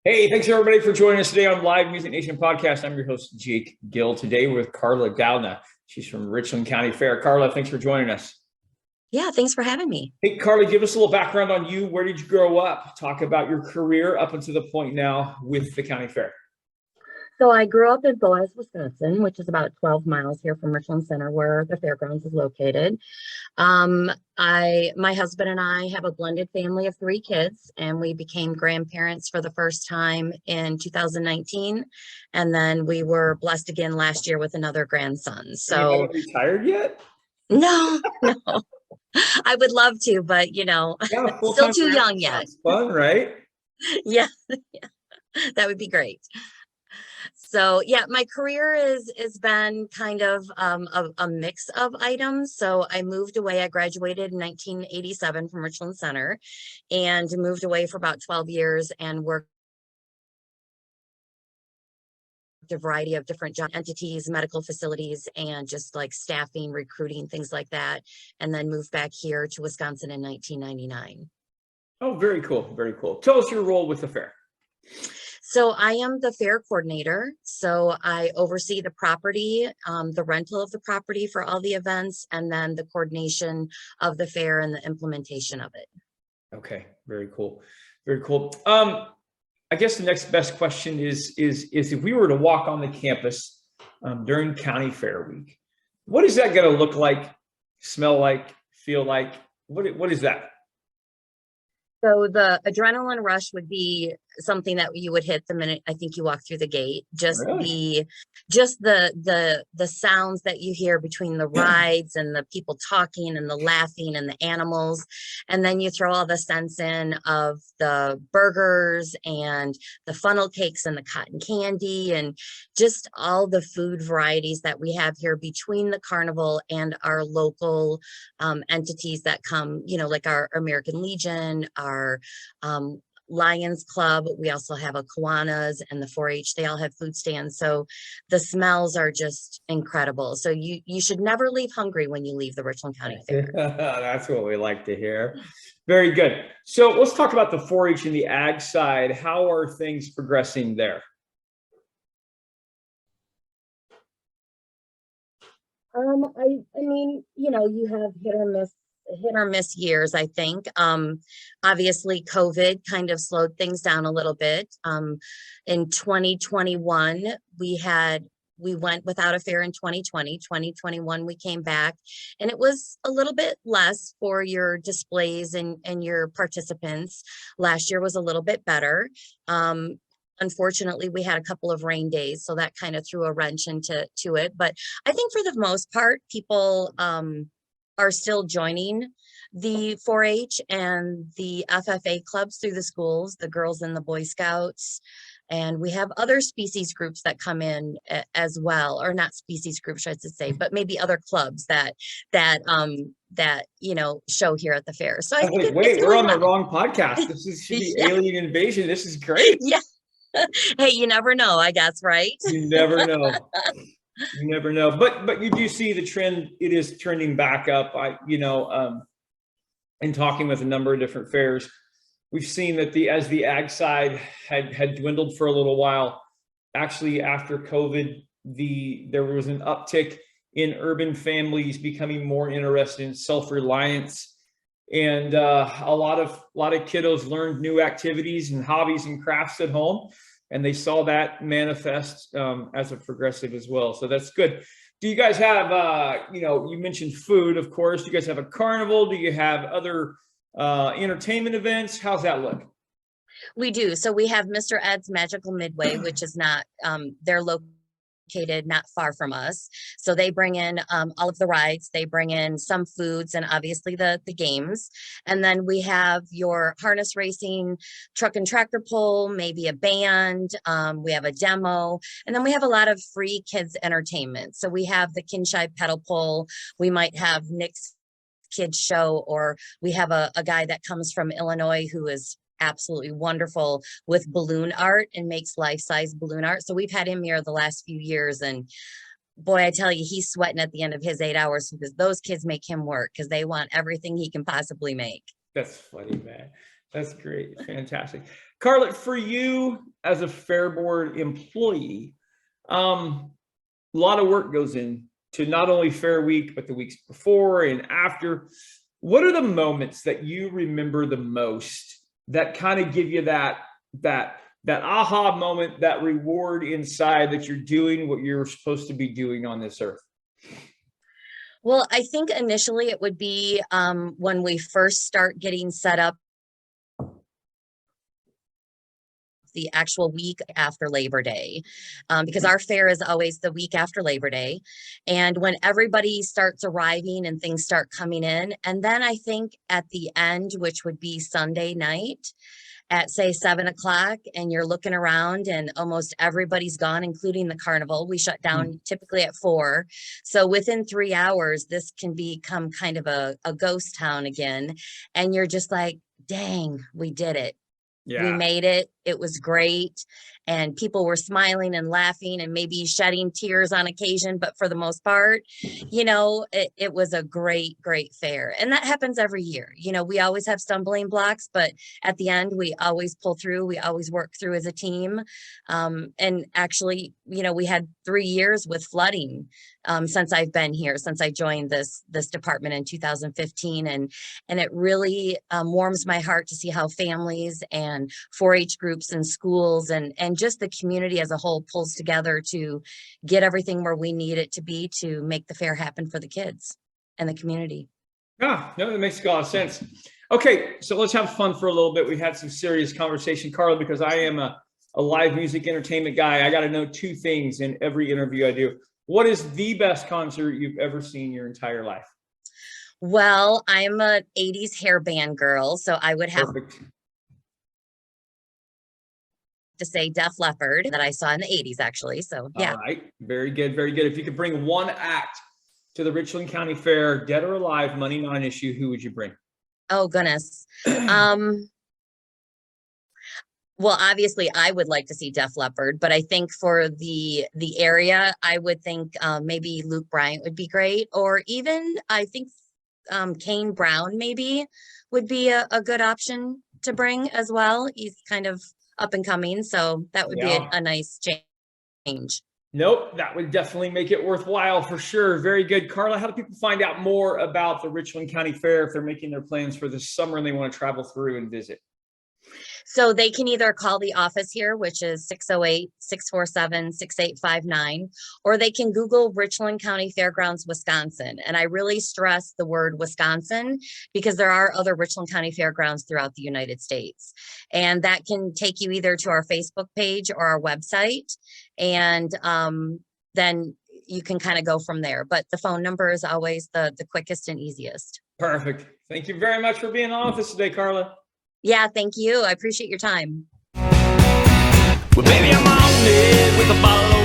Hey, thanks everybody for joining us today on Live Music Nation podcast. I'm your host, Jake Gill. Today we're with Carla Doudna. She's from Richland County Fair. Carla, thanks for joining us. Yeah, thanks for having me. Hey, Carla, give us a little background on you. Where did you grow up? Talk about your career up until the point now with the county fair. So I grew up in Boaz, Wisconsin, which is about 12 miles here from Richland Center, where the fairgrounds is located. My husband and I have a blended family of 3 kids, and we became grandparents for the first time in 2019. And then we were blessed again last year with another grandson. So you haven't retired yet? No, no, I would love to, but Yeah, still too young yet. Fun, right? Yeah, yeah, that would be great. So yeah, my career has been kind of a mix of items. So I moved away. I graduated in 1987 from Richland Center, and moved away for about 12 years and worked a variety of different job entities, medical facilities, and just like staffing, recruiting, things like that. And then moved back here to Wisconsin in 1999. Oh, very cool. Very cool. Tell us your role with the fair. So I am the fair coordinator. So I oversee the property, the rental of the property for all the events, and then the coordination of the fair and the implementation of it. Okay, very cool. Very cool. I guess the next best question is if we were to walk on the campus during County Fair Week, what is that going to look like, smell like, feel like? What is that? So the adrenaline rush would be something that you would hit the minute I think you walk through the gate. Really? The sounds that you hear between the rides and the people talking and the laughing and the animals. And then you throw all the scents in of the burgers and the funnel cakes and the cotton candy and just all the food varieties that we have here between the carnival and our local entities that come, like our American Legion, our Lions Club. We also have a Kiwanis and the 4-H. They all have food stands. So the smells are just incredible. So you should never leave hungry when you leave the Richland County Fair. That's what we like to hear. Very good. So let's talk about the 4-H and the ag side. How are things progressing there? I mean, you have hit or miss years, I think. Obviously COVID kind of slowed things down a little bit. In 2021, we went without a fair in 2020. 2021 we came back, and it was a little bit less for your displays and your participants. Last year was a little bit better. Unfortunately, we had a couple of rain days, so that kind of threw a wrench into it. But I think for the most part, people are still joining the 4-H and the FFA clubs through the schools, the Girls and the Boy Scouts. And we have other species groups that come in as well, or not species groups, I should say, but maybe other clubs that show here at the fair. So I think we're on the wrong podcast. Should be Alien Invasion. This is great. Yeah. Hey, you never know, I guess, right? You never know. You never know. But you do see the trend. It is trending back up. In talking with a number of different fairs, we've seen that as the ag side had dwindled for a little while. Actually, after COVID, there was an uptick in urban families becoming more interested in self-reliance, and a lot of kiddos learned new activities and hobbies and crafts at home, and they saw that manifest as a progressive as well. So that's good. Do you guys have you mentioned food, of course. Do you guys have a carnival? Do you have other entertainment events? How's that look? We do. So we have Mr. Ed's Magical Midway, which is not they're located not far from us. So they bring in all of the rides, they bring in some foods, and obviously the games. And then we have your harness racing, truck and tractor pull, maybe a band, we have a demo, and then we have a lot of free kids entertainment. So we have the Kinshai pedal pull, we might have Nick's kids show, or we have a guy that comes from Illinois who is absolutely wonderful with balloon art and makes life-size balloon art. So we've had him here the last few years, and boy, I tell you, he's sweating at the end of his 8 hours because those kids make him work because they want everything he can possibly make. That's funny, man. That's great. Fantastic. Carla, for you as a Fair Board employee, a lot of work goes in to not only Fair Week, but the weeks before and after. What are the moments that you remember the most that kind of give you that aha moment, that reward inside that you're doing what you're supposed to be doing on this earth? Well, I think initially it would be when we first start getting set up the actual week after Labor Day, because our fair is always the week after Labor Day. And when everybody starts arriving and things start coming in, and then I think at the end, which would be Sunday night at say 7 o'clock, and you're looking around and almost everybody's gone, including the carnival. We shut down typically at 4. So within 3 hours, this can become kind of a ghost town again. And you're just like, dang, we did it. Yeah. We made it. It was great. And people were smiling and laughing and maybe shedding tears on occasion. But for the most part, it was a great, great fair. And that happens every year. We always have stumbling blocks, but at the end, we always pull through. We always work through as a team. And actually, we had 3 years with flooding since I've been here, since I joined this department in 2015. And it really warms my heart to see how families and 4-H groups and schools and just the community as a whole pulls together to get everything where we need it to be to make the fair happen for the kids and the community. Yeah, no, that makes a lot of sense. Okay, so let's have fun for a little bit. We had some serious conversation, Carla, because I am a live music entertainment guy. I got to know 2 things in every interview I do. What is the best concert you've ever seen your entire life? Well, I'm an 80s hair band girl, so I would have to say Def Leppard that I saw in the 80s, actually. So yeah. All right, very good, very good. If you could bring one act to the Richland County Fair, dead or alive, money not an issue, who would you bring? Oh goodness. Well, obviously I would like to see Def Leppard, but I think for the area, I would think maybe Luke Bryant would be great, or even I think Kane Brown maybe would be a good option to bring as well. He's kind of up and coming, so that would be a nice change. Nope, that would definitely make it worthwhile for sure. Very good. Carla, how do people find out more about the Richland County Fair if they're making their plans for this summer and they want to travel through and visit? So they can either call the office here, which is 608-647-6859, or they can Google Richland County Fairgrounds, Wisconsin. And I really stress the word Wisconsin because there are other Richland County Fairgrounds throughout the United States. And that can take you either to our Facebook page or our website. And then you can kind of go from there. But the phone number is always the quickest and easiest. Perfect. Thank you very much for being in the office today, Carla. Yeah, thank you. I appreciate your time. Well, baby, I'm on it with a bottle of